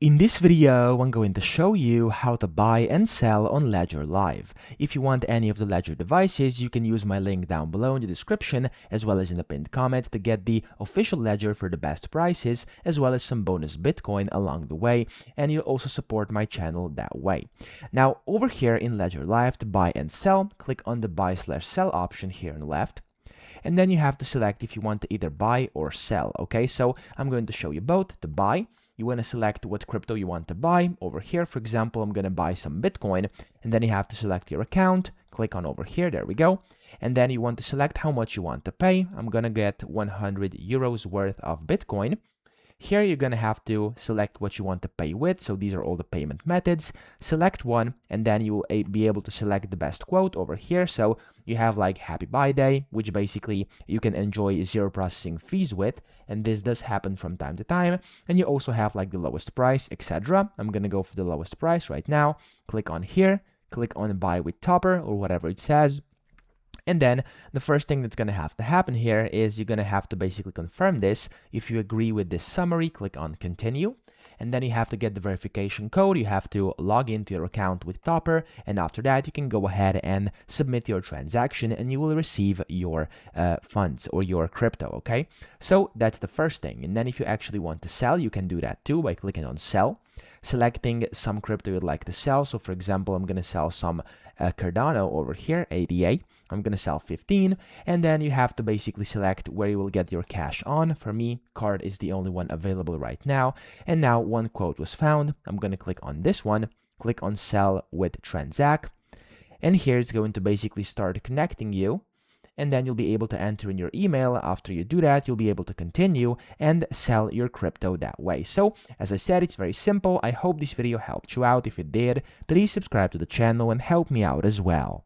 In this video, I'm going to show you how to buy and sell on Ledger Live. If you want any of the Ledger devices, you can use my link down below in the description as well as in the pinned comment to get the official Ledger for the best prices as well as some bonus Bitcoin along the way, and you'll also support my channel that way. Now over here in Ledger Live to buy and sell, click on the buy/sell option here on the left. And then you have to select if you want to either buy or sell. Okay, so I'm going to show you both. To buy, you want to select what crypto you want to buy. Over here, for example, I'm going to buy some Bitcoin, and then you have to select your account, click on over here, there we go. And then you want to select how much you want to pay. I'm going to get 100 euros worth of Bitcoin. Here you're going to have to select what you want to pay with. So these are all the payment methods. Select one, and then you will be able to select the best quote over here. So you have like Happy Buy Day, which basically you can enjoy zero processing fees with. And this does happen from time to time. And you also have like the lowest price, etc. I'm going to go for the lowest price right now. Click on here, click on buy with topper or whatever it says. And then the first thing that's going to have to happen here is you're going to have to basically confirm this. If you agree with this summary, click on continue. And then you have to get the verification code. You have to log into your account with Topper. And after that, you can go ahead and submit your transaction and you will receive your funds or your crypto, okay? So that's the first thing. And then if you actually want to sell, you can do that too by clicking on sell, selecting some crypto you'd like to sell. So for example, I'm going to sell some Cardano over here, ADA. I'm going to sell 15, and then you have to basically select where you will get your cash on. For me, card is the only one available right now. And now one quote was found. I'm going to click on this one, click on sell with transact. And here it's going to basically start connecting you. And then you'll be able to enter in your email. After you do that, you'll be able to continue and sell your crypto that way. So as I said, it's very simple. I hope this video helped you out. If it did, please subscribe to the channel and help me out as well.